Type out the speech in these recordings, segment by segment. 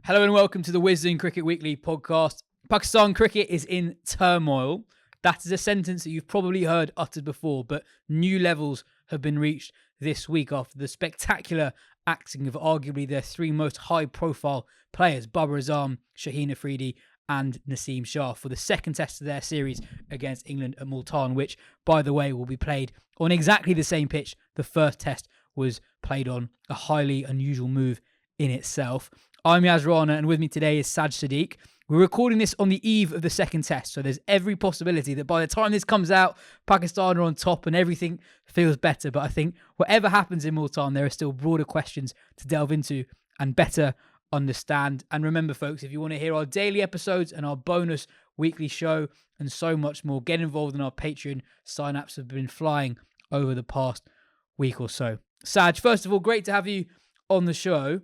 Hello and welcome to the Wisden Cricket Weekly podcast. Pakistan cricket is in turmoil. That is a sentence that you've probably heard uttered before, but new levels have been reached this week after the spectacular axing of arguably their three most high-profile players, Babar Azam, Shaheen Afridi and Naseem Shah, for the second test of their series against England at Multan, which, by the way, will be played on exactly the same pitch the first test was played on, a highly unusual move in itself. I'm Yas Rana, and with me today is Saj Sadiq. We're recording this on the eve of the second test, so there's every possibility that by the time this comes out, Pakistan are on top and everything feels better. But I think whatever happens in Multan, there are still broader questions to delve into and better understand. And remember, folks, if you want to hear our daily episodes and our bonus weekly show and so much more, get involved in our Patreon. Sign-ups have been flying over the past week or so. Saj, first of all, great to have you on the show.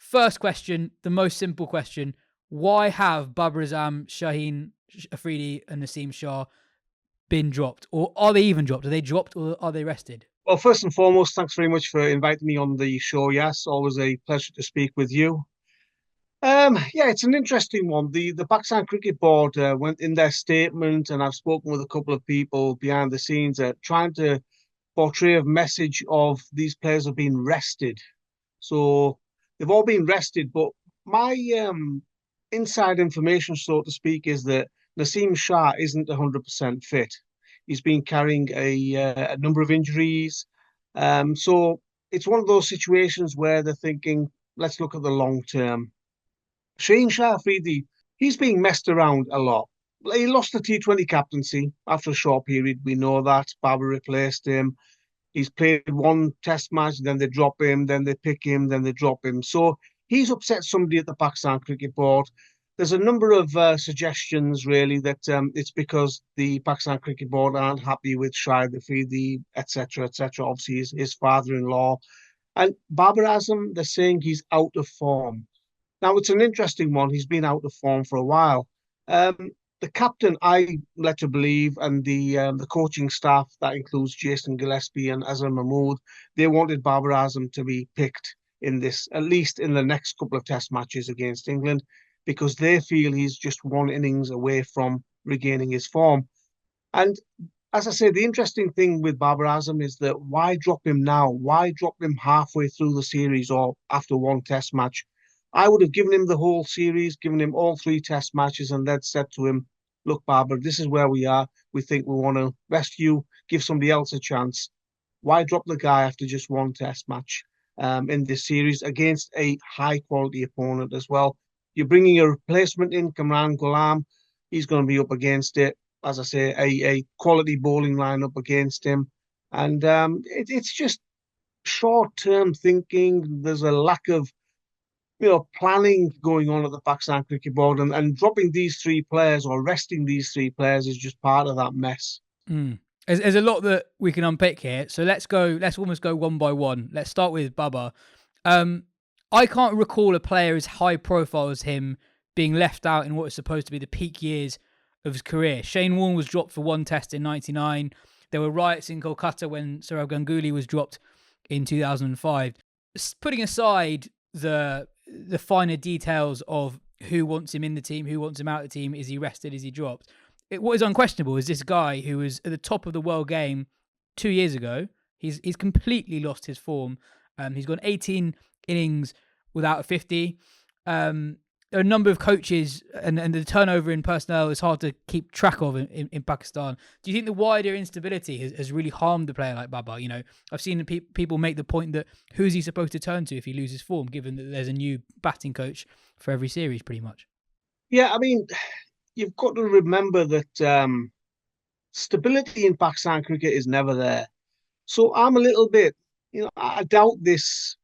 First question, the most simple question. Why have Babar Azam, Shaheen Afridi and Naseem Shah been dropped? Or are they even dropped? Are they dropped or are they rested? Well, first and foremost, thanks very much for inviting me on the show, Yes. Always a pleasure to speak with you. Yeah, it's an interesting one. The Pakistan Cricket Board went in their statement, and I've spoken with a couple of people behind the scenes, trying to portray a message of these players have been rested. So they've all been rested, but my inside information, so to speak, is that Naseem Shah isn't 100% fit. He's been carrying a number of injuries. So it's one of those situations where they're thinking, let's look at the long term. Shaheen Shah Afridi, he's being messed around a lot. He lost the T20 captaincy after a short period. We know that. Babar replaced him. He's played one test match, then they drop him, then they pick him, then they drop him. So he's upset somebody at the Pakistan Cricket Board. There's a number of suggestions, really, that it's because the Pakistan Cricket Board aren't happy with Shahid Afridi, etc., etc. Obviously, his father-in-law. And Babar Azam, they're saying he's out of form. Now, it's an interesting one. He's been out of form for a while. The captain, I led to believe, and the coaching staff, that includes Jason Gillespie and Azhar Mahmood, they wanted Babar Azam to be picked in this, at least in the next couple of test matches against England, because they feel he's just one innings away from regaining his form. And as I say, the interesting thing with Babar Azam is that why drop him now? Why drop him halfway through the series or after one test match? I would have given him the whole series, given him all three test matches, and then said to him, look, Babar, this is where we are. We think we want to rest you, give somebody else a chance. Why drop the guy after just one test match in this series against a high-quality opponent as well? You're bringing a replacement in, Kamran Ghulam. He's going to be up against it. As I say, a quality bowling line up against him. And it's just short-term thinking. There's a lack of planning going on at the Pakistan Cricket Board, and dropping these three players or resting these three players is just part of that mess. There's a lot that we can unpick here. So let's almost go one by one. Let's start with Babar. I can't recall a player as high profile as him being left out in what is supposed to be the peak years of his career. Shane Warne was dropped for one test in 1999. There were riots in Kolkata when Sourav Ganguly was dropped in 2005. Putting aside the finer details of who wants him in the team, who wants him out of the team, is he rested, is he dropped? What is unquestionable is this guy who was at the top of the world game 2 years ago. He's completely lost his form. He's gone 18 innings without a 50. There are a number of coaches, and the turnover in personnel is hard to keep track of in Pakistan. Do you think the wider instability has really harmed a player like Babar? I've seen people make the point that who's he supposed to turn to if he loses form, given that there's a new batting coach for every series, pretty much? Yeah, I mean, you've got to remember that stability in Pakistan cricket is never there. So I'm a little bit, I doubt this.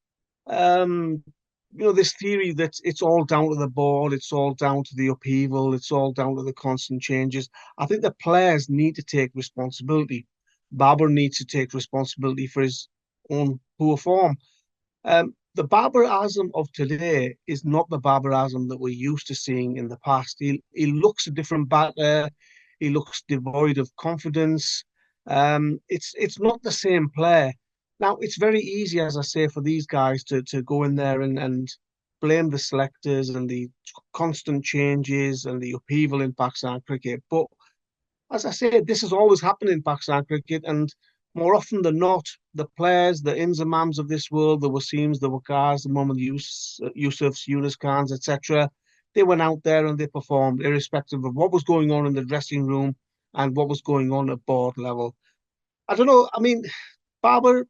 This theory that it's all down to the board, it's all down to the upheaval, it's all down to the constant changes. I think the players need to take responsibility. Babar needs to take responsibility for his own poor form. The Babar Azam of today is not the Babar Azam that we're used to seeing in the past. He looks a different batter. He looks devoid of confidence. It's not the same player. Now, it's very easy, as I say, for these guys to go in there and blame the selectors and the constant changes and the upheaval in Pakistan cricket. But as I said, this has always happened in Pakistan cricket, and more often than not, the players, the Inzamams of this world, the Waseems, the Waqars, the Mohammad Yusufs, Yunus Khans, etc., they went out there and they performed, irrespective of what was going on in the dressing room and what was going on at board level. I don't know. I mean, Babar,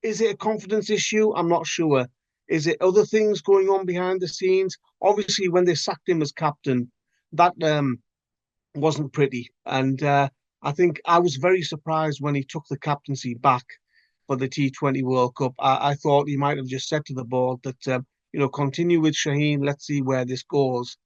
is it a confidence issue? I'm not sure. Is it other things going on behind the scenes? Obviously, when they sacked him as captain, that wasn't pretty. And I think I was very surprised when he took the captaincy back for the T20 World Cup. I thought he might have just said to the board that, continue with Shaheen, let's see where this goes.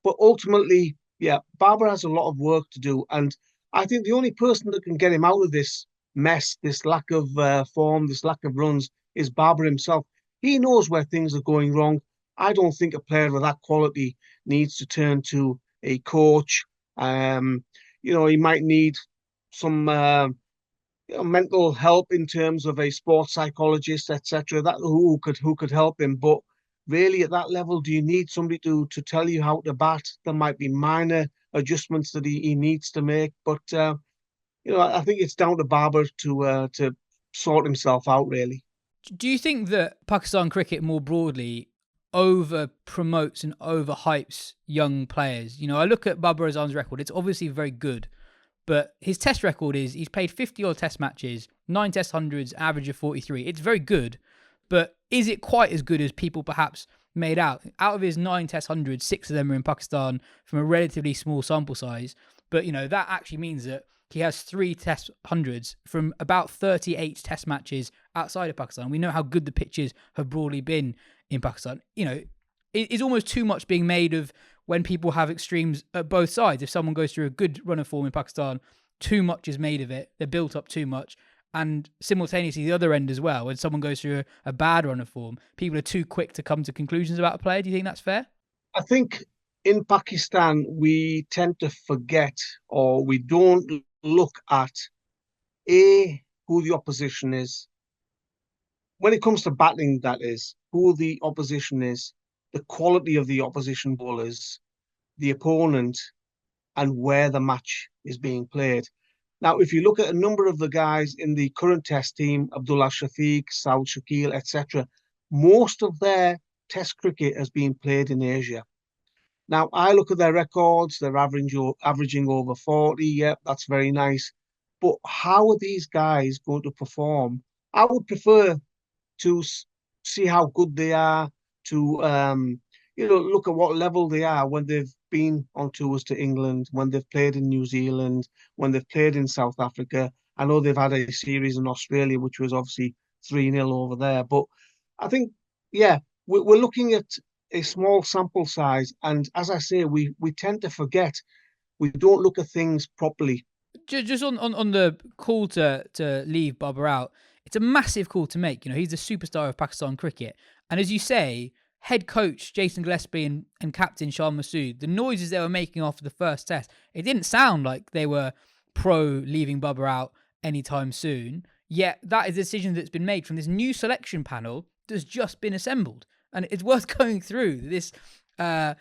But ultimately, yeah, Babar has a lot of work to do. And I think the only person that can get him out of this mess, this lack of form, this lack of runs, is Babar himself. He knows where things are going wrong. I don't think a player of that quality needs to turn to a coach. He might need some mental help in terms of a sports psychologist, etc. That who could help him. But really, at that level, do you need somebody to tell you how to bat? There might be minor adjustments that he needs to make, but I think it's down to Babar to sort himself out. Really, Do you think that Pakistan cricket more broadly over promotes and overhypes young players? I look at Babar Azam's record. It's obviously very good, but his test record is he's played 50 odd test matches, 9 test hundreds, average of 43. It's very good, but is it quite as good as people perhaps made out? Out of his 9 test hundreds, 6 of them are in Pakistan from a relatively small sample size. But, that actually means that he has 3 test hundreds from about 38 test matches outside of Pakistan. We know how good the pitches have broadly been in Pakistan. It's almost too much being made of when people have extremes at both sides. If someone goes through a good run of form in Pakistan, too much is made of it. They're built up too much. And simultaneously, the other end as well, when someone goes through a bad run of form, people are too quick to come to conclusions about a player. Do you think that's fair? I think in Pakistan we tend to forget, or we don't look at who the opposition is. When it comes to batting, that is, who the opposition is, the quality of the opposition bowlers, the opponent, and where the match is being played. Now, if you look at a number of the guys in the current test team, Abdullah Shafiq, Saud Shakil, etc., most of their test cricket has been played in Asia. Now, I look at their records, they're averaging over 40. Yeah, that's very nice. But how are these guys going to perform? I would prefer to see how good they are, to look at what level they are when they've been on tours to England, when they've played in New Zealand, when they've played in South Africa. I know they've had a series in Australia, which was obviously 3-0 over there. But I think, yeah, we're looking at a small sample size. And as I say, we tend to forget. We don't look at things properly. Just on the call to leave Babar out, it's a massive call to make. He's the superstar of Pakistan cricket. And as you say, head coach Jason Gillespie and captain Shah Massood, the noises they were making after the first test, it didn't sound like they were pro leaving Babar out anytime soon. Yet that is a decision that's been made from this new selection panel that's just been assembled. And it's worth going through this. A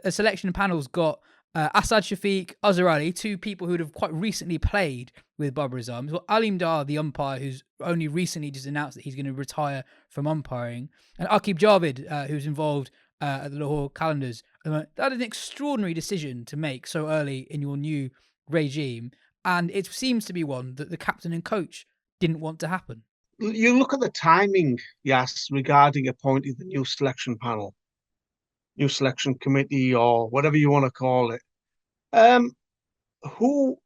selection panel's got Asad Shafiq, Azhar Ali, 2 people who'd have quite recently played with Babar Azam. We've got Alim Dar, the umpire, who's only recently just announced that he's going to retire from umpiring, and Aqib Javid, who's involved at the Lahore Calendars. That is an extraordinary decision to make so early in your new regime, and it seems to be one that the captain and coach didn't want to happen. You look at the timing, yes, regarding appointing the new selection panel, new selection committee, or whatever you want to call it. Who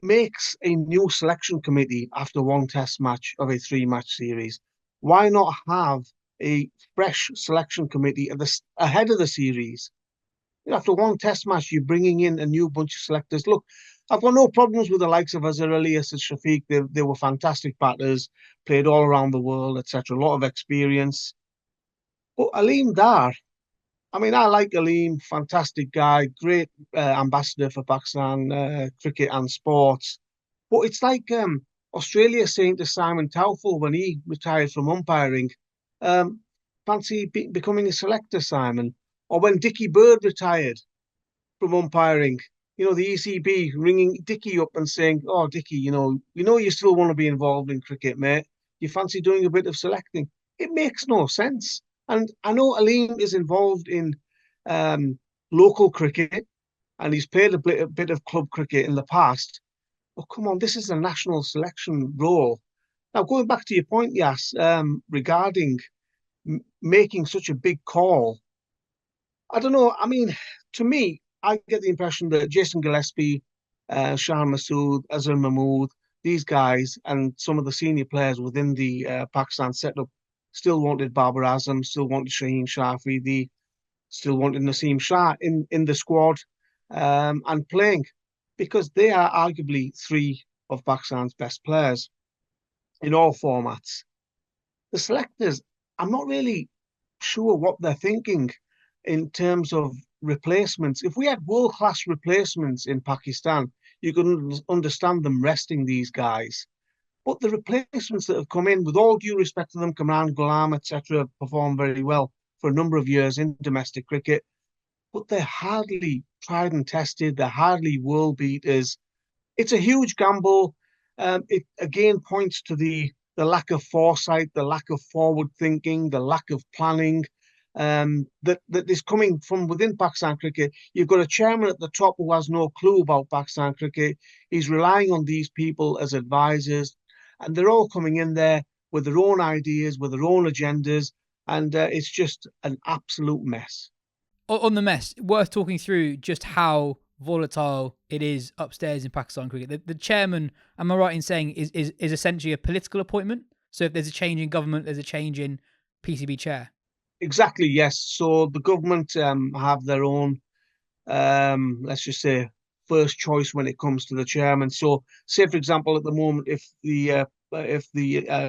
makes a new selection committee after one test match of a 3-match series? Why not have a fresh selection committee ahead of the series? After one test match, you're bringing in a new bunch of selectors. Look, I've got no problems with the likes of Azhar Ali, Asad Shafiq. They were fantastic batters, played all around the world, etc. A lot of experience. But Aleem Dar, I mean, I like Aleem, fantastic guy, great ambassador for Pakistan cricket and sports. But it's like Australia saying to Simon Towfel when he retired from umpiring, fancy becoming a selector, Simon? Or when Dickie Bird retired from umpiring, the ECB ringing Dickie up and saying, "Oh, Dickie, you still want to be involved in cricket, mate. You fancy doing a bit of selecting?" It makes no sense. And I know Aleem is involved in um, local cricket, and he's played a bit of club cricket in the past. But come on, this is a national selection role. Now, going back to your point, Yas, regarding making such a big call, I don't know. I mean, to me, I get the impression that Jason Gillespie, Shah Massoud, Azhar Mahmood, these guys, and some of the senior players within the Pakistan setup still wanted Babar Azam, still wanted Shaheen Shah Afridi, still wanted Naseem Shah in the squad and playing because they are arguably three of Pakistan's best players in all formats. The selectors, I'm not really sure what they're thinking in terms of replacements. If we had world class replacements in Pakistan, you could understand them resting these guys. But the replacements that have come in, with all due respect to them, Kamran Ghulam, etc., performed very well for a number of years in domestic cricket, but they're hardly tried and tested. They're hardly world beaters. It's a huge gamble. It again points to the lack of foresight, the lack of forward thinking, the lack of planning that is coming from within Pakistan cricket. You've got a chairman at the top who has no clue about Pakistan cricket. He's relying on these people as advisors, and they're all coming in there with their own ideas, with their own agendas, and it's just an absolute mess. On the mess, worth talking through just how volatile it is upstairs in Pakistan cricket. The chairman, am I right in saying, is essentially a political appointment? So if there's a change in government, there's a change in PCB chair. Exactly, yes. So the government have their own, let's just say, first choice when it comes to the chairman. So, say for example, at the moment, if the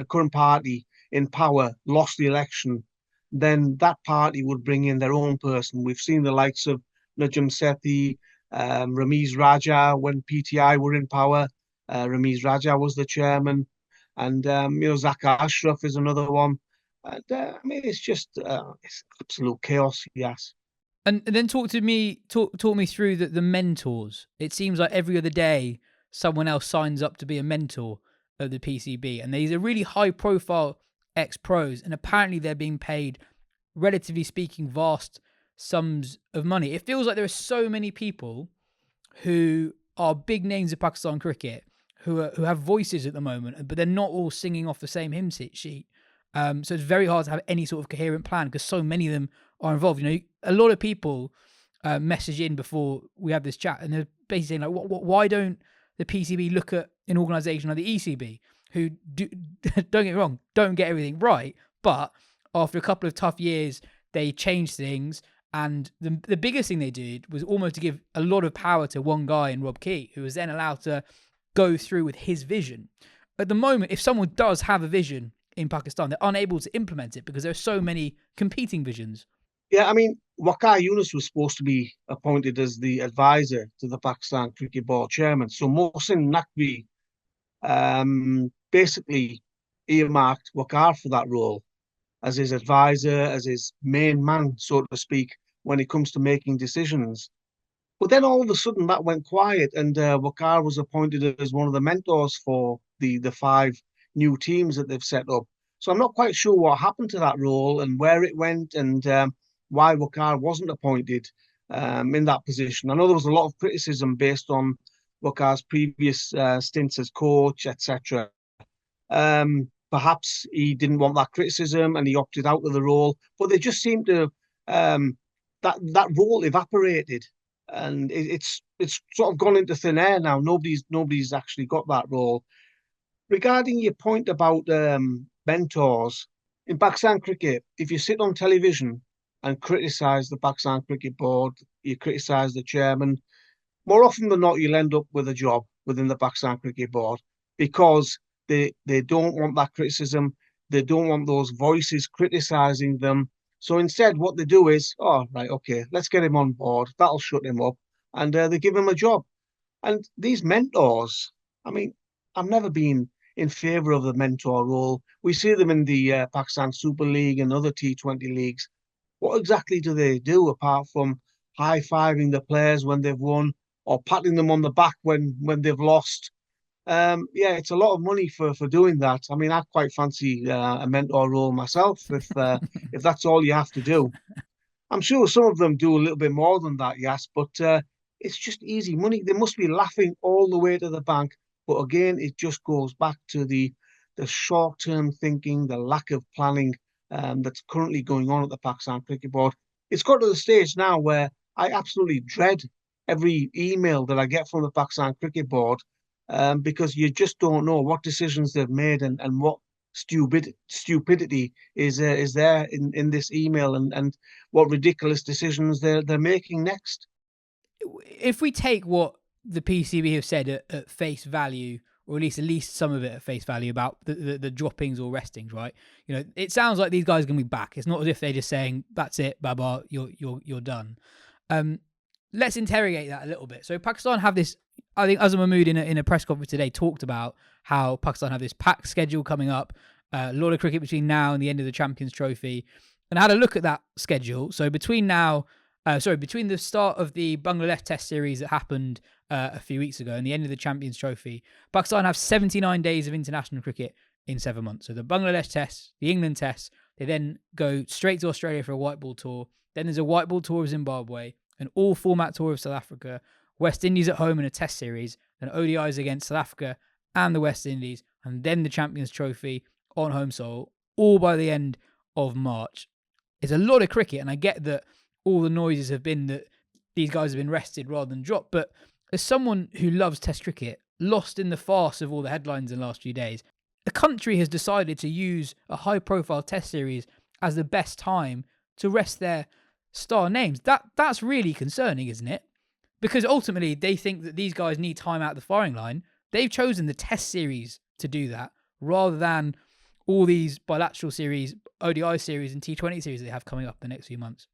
current party in power lost the election, then that party would bring in their own person. We've seen the likes of Najam Sethi, Ramiz Raja when PTI were in power. Ramiz Raja was the chairman, and Zaka Ashraf is another one. And I mean, it's absolute chaos. Yes. And then talk me through the mentors. It seems like every other day someone else signs up to be a mentor of the PCB, and these are really high profile ex pros, and apparently they're being paid, relatively speaking, vast sums of money. It feels like there are so many people who are big names of Pakistan cricket who have voices at the moment, but they're not all singing off the same hymn sheet. So it's very hard to have any sort of coherent plan because so many of them are involved. A lot of people message in before we have this chat, and they're basically saying like, why don't the PCB look at an organisation like the ECB, who don't get me wrong, don't get everything right, but after a couple of tough years, they changed things. And the biggest thing they did was almost to give a lot of power to one guy in Rob Key, who was then allowed to go through with his vision. At the moment, if someone does have a vision in Pakistan, they're unable to implement it because there are so many competing visions. Yeah, I mean, Waqar Yunus was supposed to be appointed as the advisor to the Pakistan Cricket Board chairman. So Mohsin Naqvi basically earmarked Waqar for that role as his advisor, as his main man, so to speak, when it comes to making decisions. But then all of a sudden that went quiet, and Waqar was appointed as one of the mentors for the five new teams that they've set up. So I'm not quite sure what happened to that role and where it went, and why Waqar wasn't appointed in that position. I know there was a lot of criticism based on Waqar's previous stints as coach, etc. Perhaps he didn't want that criticism and he opted out of the role, but they just seemed to that role evaporated, and it's sort of gone into thin air now. Nobody's actually got that role. Regarding your point about mentors in Pakistan cricket, if you sit on television and criticise the Pakistan Cricket Board, you criticise the chairman, more often than not, you'll end up with a job within the Pakistan Cricket Board because they don't want that criticism. They don't want those voices criticising them. So instead, what they do is, oh, right, okay, let's get him on board. That'll shut him up. And they give him a job. And these mentors, I mean, I've never been in favour of the mentor role. We see them in the Pakistan Super League and other T20 leagues. What exactly do they do apart from high-fiving the players when they've won or patting them on the back when they've lost? Yeah, it's a lot of money for doing that. I mean, I quite fancy a mentor role myself if that's all you have to do. I'm sure some of them do a little bit more than that, yes, but it's just easy money. They must be laughing all the way to the bank. But again, it just goes back to the short-term thinking, the lack of planning that's currently going on at the Pakistan Cricket Board. It's got to the stage now where I absolutely dread every email that I get from the Pakistan Cricket Board because you just don't know what decisions they've made and what stupidity is there in this email and what ridiculous decisions they're making next. If we take what the PCB have said at face value, or at least some of it at face value about the droppings or restings, right? You know, it sounds like these guys are going to be back. It's not as if they're just saying, "That's it, Babar, you're done." Let's interrogate that a little bit. So Pakistan have this. I think Azam Mahmood in a press conference today talked about how Pakistan have this packed schedule coming up, a lot of cricket between now and the end of the Champions Trophy, and I had a look at that schedule. So between the start of the Bangladesh Test series that happened a few weeks ago and the end of the Champions Trophy, Pakistan have 79 days of international cricket in 7 months. So the Bangladesh Test, the England Test, they then go straight to Australia for a white ball tour. Then there's a white ball tour of Zimbabwe, an all-format tour of South Africa, West Indies at home in a Test series, then ODIs against South Africa and the West Indies, and then the Champions Trophy on home soil, all by the end of March. It's a lot of cricket, and I get that all the noises have been that these guys have been rested rather than dropped, but as someone who loves Test cricket, lost in the farce of all the headlines in the last few days, the country has decided to use a high-profile Test series as the best time to rest their star names. That's really concerning, isn't it? Because ultimately they think that these guys need time out the firing line. They've chosen the Test series to do that rather than all these bilateral series, ODI series and T20 series they have coming up in the next few months.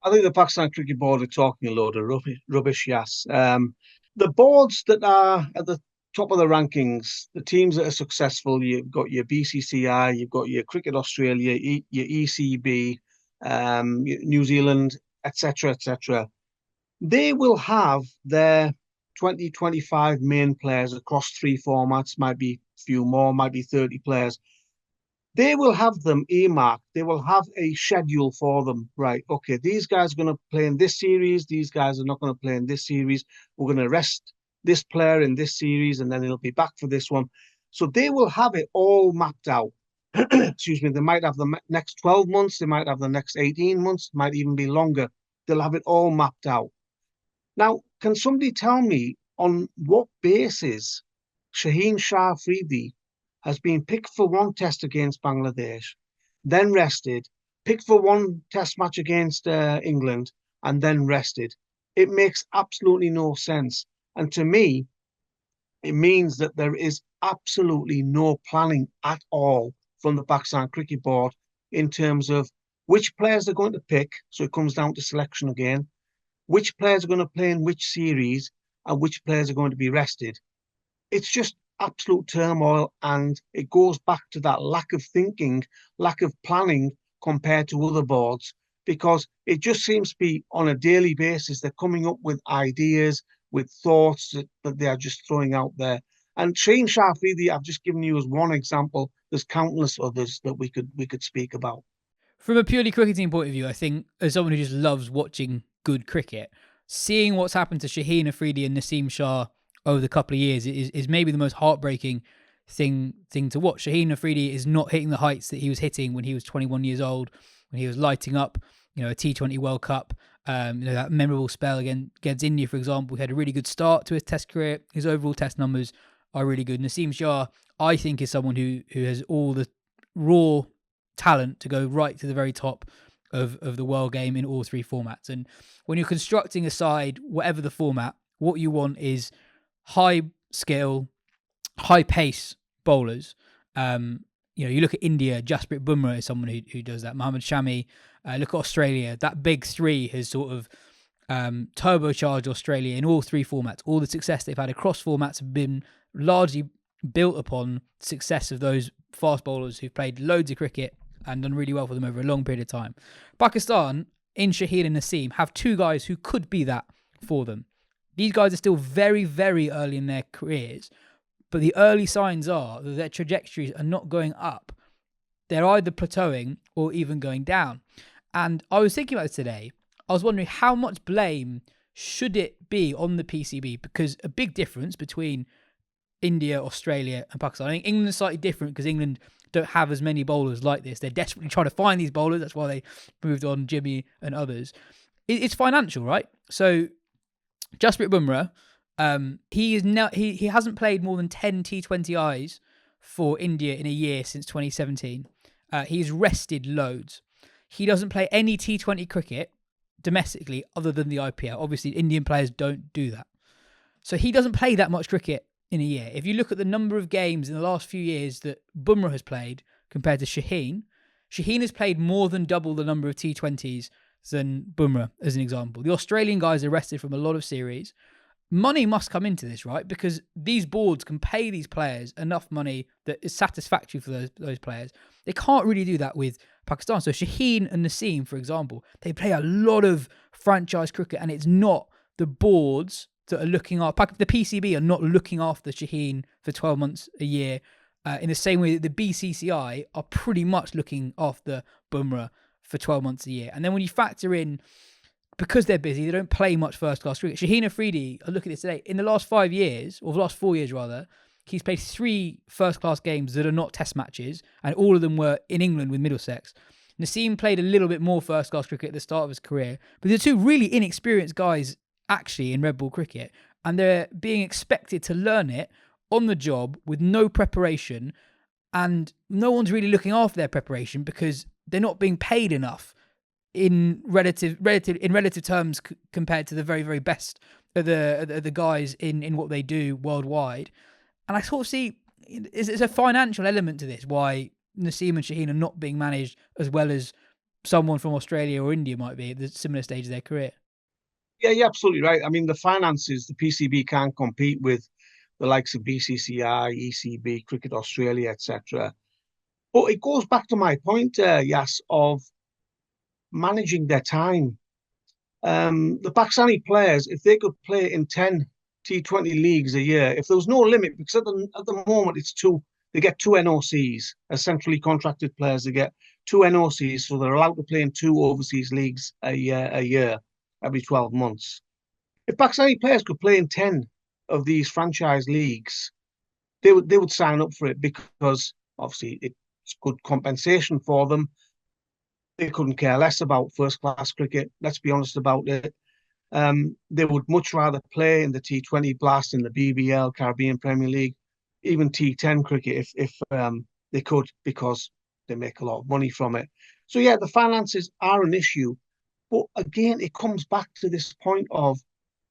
I think the Pakistan Cricket Board are talking a load of rubbish, yes. The boards that are at the top of the rankings, the teams that are successful, you've got your BCCI, you've got your Cricket Australia, your ECB, New Zealand, etc., etc. They will have their 20-25 main players across 3 formats, might be a few more, might be 30 players. They will have them earmarked. They will have a schedule for them. Right, okay, these guys are going to play in this series. These guys are not going to play in this series. We're going to rest this player in this series, and then he'll be back for this one. So they will have it all mapped out. Excuse me. They might have the next 12 months. They might have the next 18 months. It might even be longer. They'll have it all mapped out. Now, can somebody tell me on what basis Shaheen Shah Afridi has been picked for one test against Bangladesh, then rested, picked for one test match against England, and then rested? It makes absolutely no sense. And to me, it means that there is absolutely no planning at all from the Pakistan Cricket Board in terms of which players they're going to pick. So it comes down to selection again, which players are going to play in which series, and which players are going to be rested. It's just absolute turmoil, and it goes back to that lack of thinking, lack of planning compared to other boards, because it just seems to be on a daily basis they're coming up with ideas, with thoughts that they are just throwing out there. And Shaheen Shah Afridi, I've just given you as one example. There's countless others that we could speak about. From a purely cricketing point of view, I think as someone who just loves watching good cricket, seeing what's happened to Shaheen Afridi and Naseem Shah over the couple of years is maybe the most heartbreaking thing to watch. Shaheen Afridi is not hitting the heights that he was hitting when he was 21 years old, when he was lighting up, a T20 World Cup, that memorable spell against India, for example. He had a really good start to his Test career. His overall Test numbers are really good. Naseem Shah, I think, is someone who has all the raw talent to go right to the very top of the world game in all 3 formats. And when you're constructing a side, whatever the format, what you want is high skill, high pace bowlers. You look at India, Jasprit Bumrah is someone who does that. Mohammad Shami. Look at Australia. That big 3 has sort of turbocharged Australia in all 3 formats. All the success they've had across formats have been largely built upon the success of those fast bowlers who've played loads of cricket and done really well for them over a long period of time. Pakistan, in Shaheen and Naseem, have two guys who could be that for them. These guys are still very, very early in their careers, but the early signs are that their trajectories are not going up. They're either plateauing or even going down. And I was thinking about this today. I was wondering how much blame should it be on the PCB? Because a big difference between India, Australia and Pakistan. I think England is slightly different because England don't have as many bowlers like this. They're desperately trying to find these bowlers. That's why they moved on Jimmy and others. It's financial, right? So Jasprit Bumrah, he hasn't played more than 10 T20Is for India in a year since 2017. He's rested loads. He doesn't play any T20 cricket domestically other than the IPL. Obviously, Indian players don't do that. So he doesn't play that much cricket in a year. If you look at the number of games in the last few years that Bumrah has played compared to Shaheen has played more than double the number of T20s than Bumrah, as an example. The Australian guys are rested from a lot of series. Money must come into this, right? Because these boards can pay these players enough money that is satisfactory for those players. They can't really do that with Pakistan. So Shaheen and Naseem, for example, they play a lot of franchise cricket, and it's not the boards that are looking after, the PCB are not looking after Shaheen for 12 months a year in the same way that the BCCI are pretty much looking after Bumrah for 12 months a year. And then when you factor in, because they're busy, they don't play much first-class cricket. Shaheen Afridi, I look at this today, in the last 5 years, or the last 4 years rather, he's played 3 first-class games that are not test matches, and all of them were in England with Middlesex. Naseem played a little bit more first-class cricket at the start of his career, but they're two really inexperienced guys actually in red ball cricket, and they're being expected to learn it on the job with no preparation, and no one's really looking after their preparation because they're not being paid enough in relative terms compared to the very, very best of the guys in what they do worldwide. And I sort of see it's a financial element to this, why Naseem and Shaheen are not being managed as well as someone from Australia or India might be at the similar stage of their career. Yeah, you're absolutely right. I mean, the finances, the PCB can't compete with the likes of BCCI, ECB, Cricket Australia, etc. But it goes back to my point, Yas, of managing their time. The Pakistani players, if they could play in 10 T20 leagues a year, if there was no limit, because at the moment it's 2, they get 2 NOCs, as centrally contracted players, they get 2 NOCs, so they're allowed to play in 2 overseas leagues a year, every 12 months. If Pakistani players could play in 10 of these franchise leagues, they would sign up for it, because obviously it's good compensation for them. They couldn't care less about first-class cricket. Let's be honest about it. They would much rather play in the T20 Blast, in the BBL, Caribbean Premier League, even T10 cricket if they could, because they make a lot of money from it. So yeah, the finances are an issue. But again, it comes back to this point of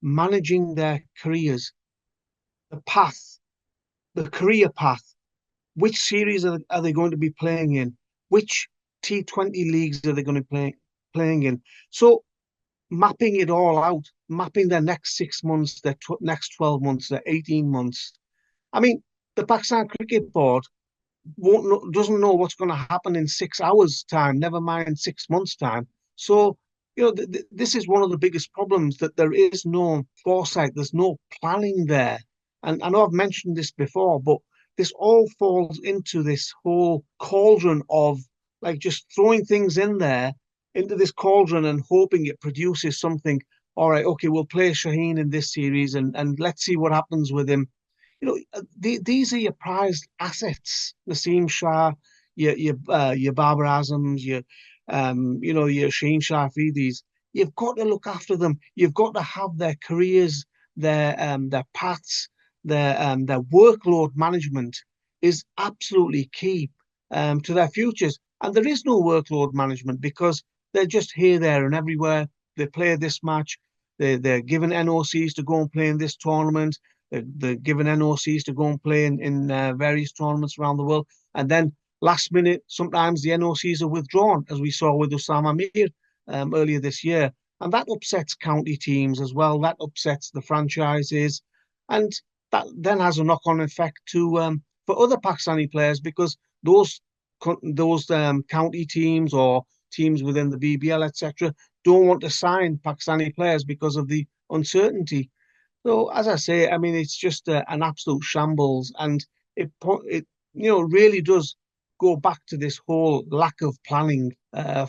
managing their careers, the path, the career path. Which series are they going to be playing in? Which T20 leagues are they going to be playing in? So mapping it all out, mapping their next 6 months, their next 12 months, their 18 months. I mean, the Pakistan Cricket Board doesn't know what's going to happen in 6 hours' time, never mind 6 months' time. So, this is one of the biggest problems, that there is no foresight, there's no planning there. And I know I've mentioned this before, but this all falls into this whole cauldron of like just throwing things in there into this cauldron and hoping it produces something. All right, okay, we'll play Shaheen in this series and let's see what happens with him. These are your prized assets. Naseem Shah, your Babar Azams, your Shaheen Shah Afridis. You've got to look after them. You've got to have their careers, their paths, their workload management is absolutely key to their futures. And there is no workload management because they're just here, there, and everywhere. They play this match. They're given NOCs to go and play in this tournament. They're given NOCs to go and play in various tournaments around the world. And then last minute, sometimes the NOCs are withdrawn, as we saw with Osama Mir earlier this year. And that upsets county teams as well. That upsets the franchises. And that then has a knock-on effect to for other Pakistani players because those county teams or teams within the BBL, etc., don't want to sign Pakistani players because of the uncertainty. So, as I say, I mean, it's just an absolute shambles, and it really does go back to this whole lack of planning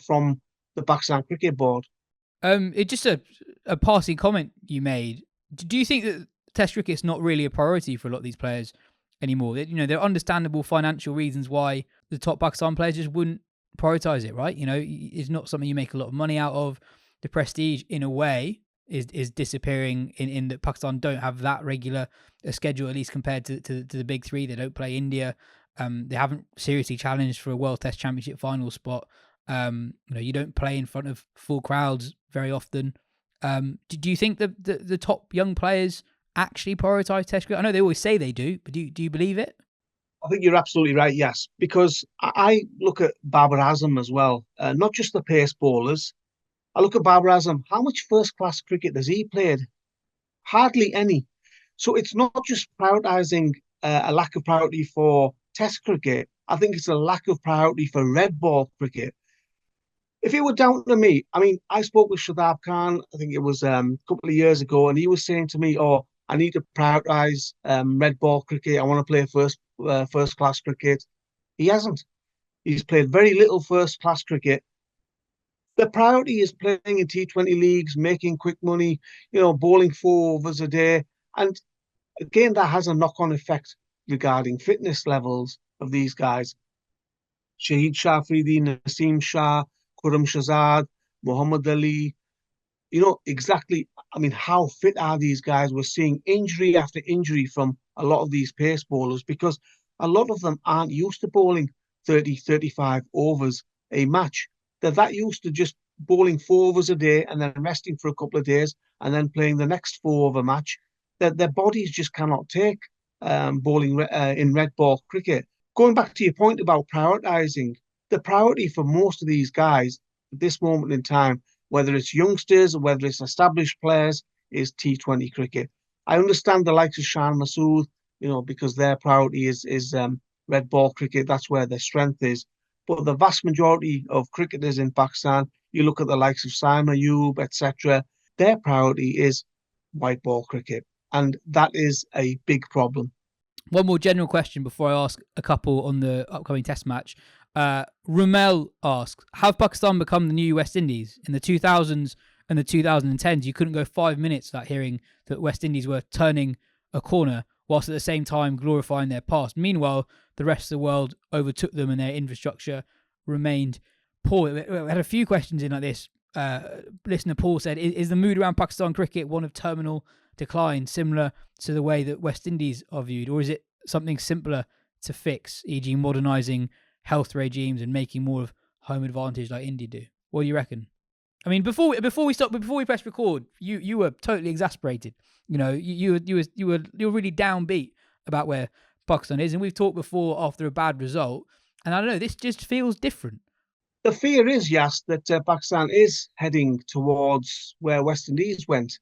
from the Pakistan Cricket Board. It's just a passing comment you made. Do you think that Test cricket's not really a priority for a lot of these players anymore? There are understandable financial reasons why the top Pakistan players just wouldn't prioritize it, right? It's not something you make a lot of money out of. The prestige, in a way, is disappearing in that Pakistan don't have that regular a schedule, at least compared to the big three. They don't play India. They haven't seriously challenged for a World Test Championship final spot. You don't play in front of full crowds very often. Do you think the top young players actually prioritise Test cricket? I know they always say they do, but do you believe it? I think you're absolutely right, yes, because I look at Babar Azam as well, not just the pace bowlers. I look at Babar Azam. How much first-class cricket has he played? Hardly any. So it's not just prioritising a lack of priority for Test cricket. I think it's a lack of priority for red ball cricket. If it were down to me, I mean, I spoke with Shadab Khan, I think it was a couple of years ago, and he was saying to me, "Oh, I need to prioritise red ball cricket. I want to play first class cricket." He hasn't. He's played very little first class cricket. The priority is playing in T20 leagues, making quick money, bowling 4 overs a day, and again, that has a knock-on effect regarding fitness levels of these guys. Shah, Afridi, Naseem Shah, Khurram Shahzad, Muhammad Ali, exactly, I mean, how fit are these guys? We're seeing injury after injury from a lot of these pace bowlers because a lot of them aren't used to bowling 30, 35 overs a match. They're that used to just bowling 4 overs a day and then resting for a couple of days and then playing the next 4 over match. Their bodies just cannot take bowling in red ball cricket. Going back to your point about prioritising, the priority for most of these guys at this moment in time, whether it's youngsters or whether it's established players, is T20 cricket. I understand the likes of Shah and Masood, because their priority is red ball cricket. That's where their strength is. But the vast majority of cricketers in Pakistan, you look at the likes of Saim Ayub, etc., their priority is white ball cricket. And that is a big problem. One more general question before I ask a couple on the upcoming Test match. Rumel asks, have Pakistan become the new West Indies? In the 2000s and the 2010s, you couldn't go 5 minutes without hearing that West Indies were turning a corner, whilst at the same time glorifying their past. Meanwhile, the rest of the world overtook them and their infrastructure remained poor. We had a few questions in like this. Listener Paul said, is the mood around Pakistan cricket one of terminal decline, similar to the way that West Indies are viewed, or is it something simpler to fix, e.g. modernising health regimes and making more of home advantage like India do? What do you reckon? I mean, before we press record, you were totally exasperated. You were really downbeat about where Pakistan is, and we've talked before after a bad result, and I don't know, this just feels different. The fear is, Yas, that Pakistan is heading towards where West Indies went.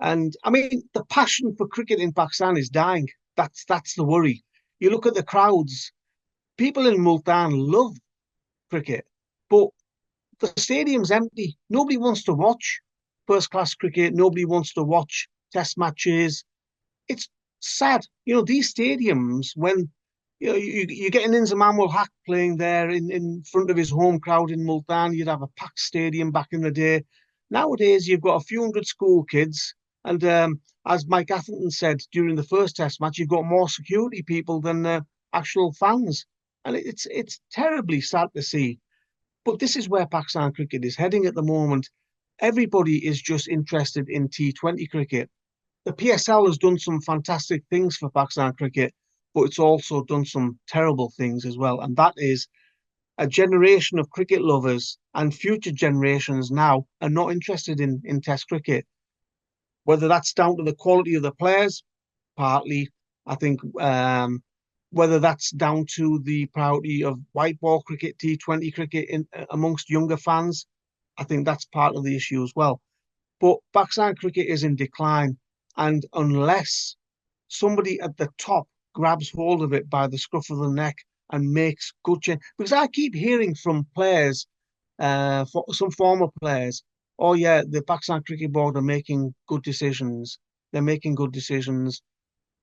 And I mean, the passion for cricket in Pakistan is dying. That's the worry. You look at the crowds. People in Multan love cricket, but the stadium's empty. Nobody wants to watch first-class cricket. Nobody wants to watch test matches. It's sad. These stadiums, when you get an Inzamam ul Haq playing there in front of his home crowd in Multan, you'd have a packed stadium back in the day. Nowadays, you've got a few hundred school kids. And as Mike Atherton said during the first test match, you've got more security people than actual fans. And it's terribly sad to see. But this is where Pakistan cricket is heading at the moment. Everybody is just interested in T20 cricket. The PSL has done some fantastic things for Pakistan cricket, but it's also done some terrible things as well. And that is a generation of cricket lovers and future generations now are not interested in Test cricket. Whether that's down to the quality of the players, partly, I think, whether that's down to the priority of white ball cricket, T20 cricket amongst younger fans, I think that's part of the issue as well. But Pakistan cricket is in decline, and unless somebody at the top grabs hold of it by the scruff of the neck and makes good change. Because I keep hearing from players, for some former players, oh yeah, the Pakistan Cricket Board are making good decisions. They're making good decisions.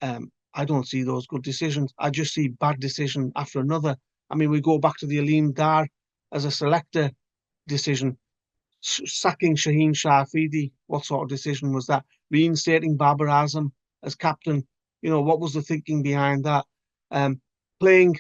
I don't see those good decisions. I just see bad decision after another. I mean, we go back to the Aleem Dar as a selector decision, sacking Shah Afridi. What sort of decision was that? Reinstating Babar Azam as captain. What was the thinking behind that? Um, Playing.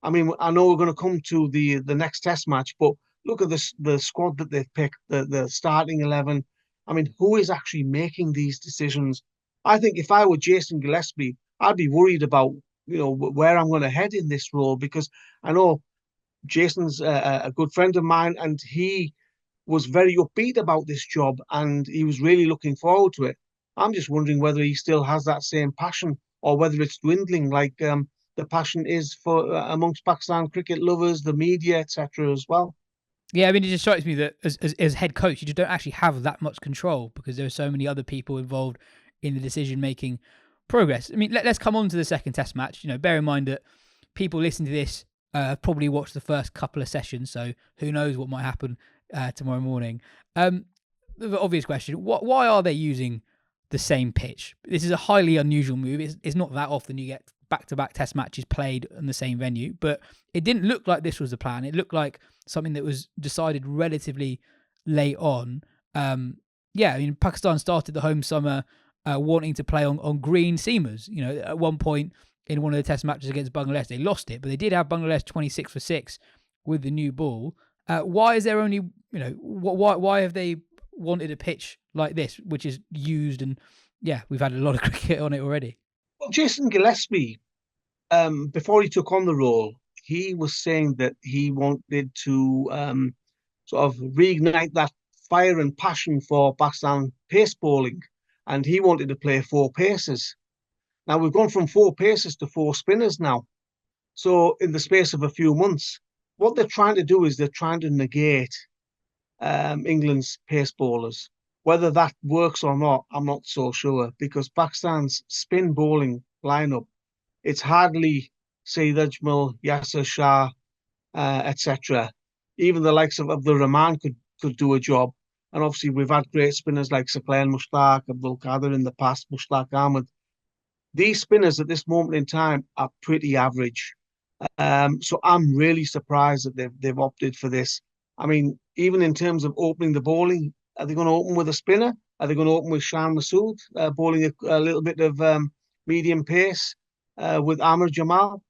I mean, I know we're going to come to the next Test match, but look at the squad that they've picked, the starting 11. I mean, who is actually making these decisions? I think if I were Jason Gillespie, I'd be worried about where I'm going to head in this role, because I know Jason's a good friend of mine, and he was very upbeat about this job, and he was really looking forward to it. I'm just wondering whether he still has that same passion, or whether it's dwindling, like the passion is for amongst Pakistan cricket lovers, the media, etc. as well. Yeah, I mean, it just strikes me that as head coach, you just don't actually have that much control because there are so many other people involved in the decision-making progress. I mean, let's come on to the second Test match. Bear in mind that people listening to this have probably watched the first couple of sessions, so who knows what might happen tomorrow morning. The obvious question, why are they using the same pitch? This is a highly unusual move. It's not that often you get back-to-back Test matches played in the same venue, but it didn't look like this was the plan. It looked like something that was decided relatively late on. I mean, Pakistan started the home summer wanting to play on green seamers. At one point in one of the Test matches against Bangladesh, they lost it, but they did have Bangladesh 26 for 6 with the new ball. Why is there only, why have they wanted a pitch like this, which is used, and we've had a lot of cricket on it already? Well, Jason Gillespie, before he took on the role, he was saying that he wanted to sort of reignite that fire and passion for Pakistan pace bowling, and he wanted to play 4 paces. Now we've gone from 4 paces to 4 spinners now. So in the space of a few months, what they're trying to do is they're trying to negate England's pace bowlers. Whether that works or not, I'm not so sure, because Pakistan's spin bowling lineup, it's hardly Saeed Ajmal, Yasser Shah, etc. Even the likes of Abdul Rahman could do a job. And obviously we've had great spinners like Saqlain Mushtaq, Abdul Qadir in the past, Mushtaq Ahmed. These spinners at this moment in time are pretty average. So I'm really surprised that they've opted for this. I mean, even in terms of opening the bowling, are they going to open with a spinner? Are they going to open with Shan Masood, bowling a little bit of medium pace with Amr Jamal?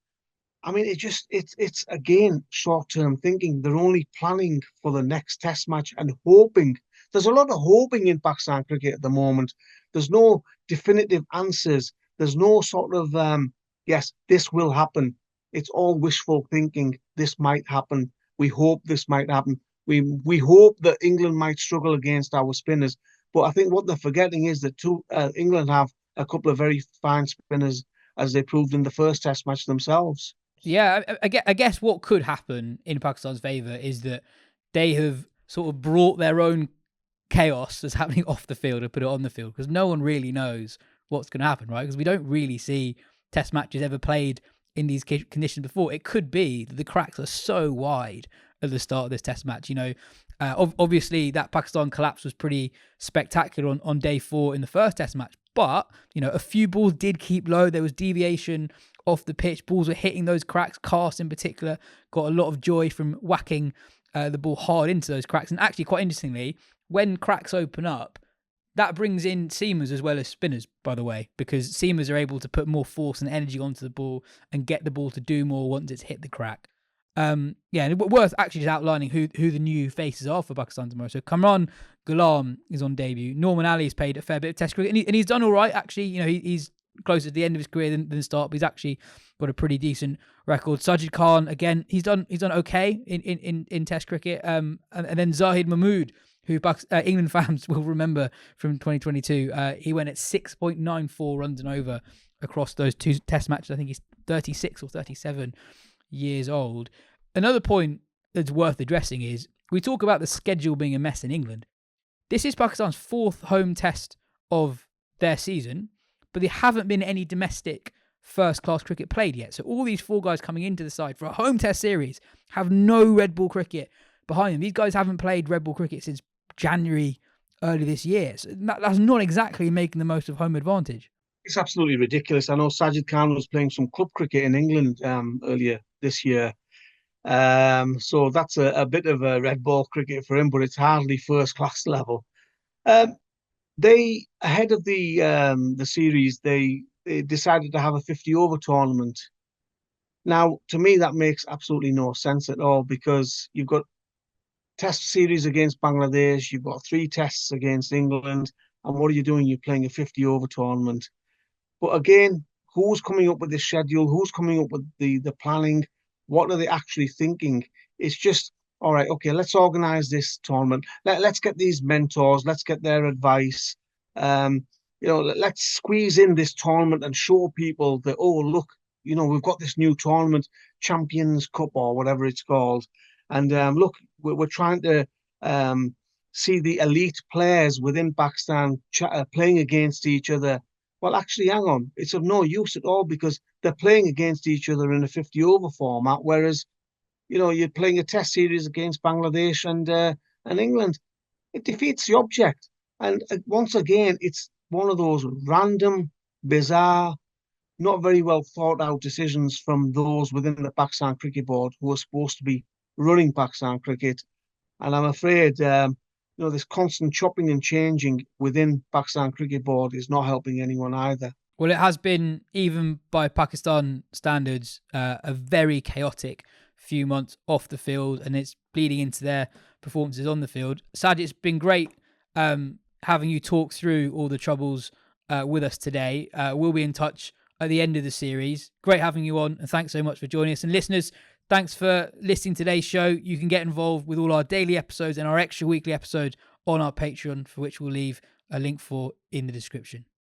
I mean, it's again short-term thinking. They're only planning for the next Test match and hoping. There's a lot of hoping in Pakistan cricket at the moment. There's no definitive answers. There's no sort of yes, this will happen. It's all wishful thinking. This might happen. We hope this might happen. We hope that England might struggle against our spinners. But I think what they're forgetting is that England have a couple of very fine spinners, as they proved in the first Test match themselves. Yeah, I guess what could happen in Pakistan's favour is that they have sort of brought their own chaos that's happening off the field and put it on the field, because no one really knows what's going to happen, right? Because we don't really see Test matches ever played in these conditions before. It could be that the cracks are so wide at the start of this Test match. Obviously that Pakistan collapse was pretty spectacular on day 4 in the first Test match, but a few balls did keep low. There was deviation off the pitch. Balls were hitting those cracks. Cast in particular got a lot of joy from whacking the ball hard into those cracks. And actually, quite interestingly, when cracks open up, that brings in seamers as well as spinners, by the way, because seamers are able to put more force and energy onto the ball and get the ball to do more once it's hit the crack. And worth actually just outlining who the new faces are for Pakistan tomorrow. So Kamran Ghulam is on debut. Norman Ali's played a fair bit of Test cricket, and he's done all right. Actually, he's closer to the end of his career than the start, but he's actually got a pretty decent record. Sajid Khan, again, he's done okay in Test cricket. And then Zahid Mahmood, who England fans will remember from 2022. He went at 6.94 runs and over across those 2 Test matches. I think he's 36 or 37 years old. Another point that's worth addressing is we talk about the schedule being a mess in England. This is Pakistan's 4th home Test of their season. but there haven't been any domestic first-class cricket played yet. So all these 4 guys coming into the side for a home test series have no red ball cricket behind them. These guys haven't played red ball cricket since January early this year. So that's not exactly making the most of home advantage. It's absolutely ridiculous. I know Sajid Khan was playing some club cricket in England earlier this year. So that's a bit of a red ball cricket for him, but it's hardly first class level. They ahead of the series, they decided to have a 50 over tournament. Now, to me, that makes absolutely no sense at all because you've got test series against Bangladesh, you've got 3 tests against England, and what are you doing? You're playing a 50 over tournament. But again, who's coming up with the schedule? Who's coming up with the planning? What are they actually thinking? It's just, all right, okay, let's organize this tournament. Let's get these mentors. Let's get their advice. Let's squeeze in this tournament and show people that, oh, look, we've got this new tournament, Champions Cup or whatever it's called. And look, we're trying to see the elite players within Pakistan playing against each other. Well, actually, hang on. It's of no use at all because they're playing against each other in a 50 over format, whereas, you're playing a test series against Bangladesh and England. It defeats the object. And once again, it's one of those random, bizarre, not very well thought out decisions from those within the Pakistan Cricket Board who are supposed to be running Pakistan cricket. And I'm afraid, this constant chopping and changing within Pakistan Cricket Board is not helping anyone either. Well, it has been, even by Pakistan standards, a very chaotic few months off the field, and it's bleeding into their performances on the field. Saj, it's been great having you talk through all the troubles with us today. We'll be in touch at the end of the series. Great having you on, and thanks so much for joining us. And listeners, thanks for listening to today's show. You can get involved with all our daily episodes and our extra weekly episode on our Patreon, for which we'll leave a link for in the description.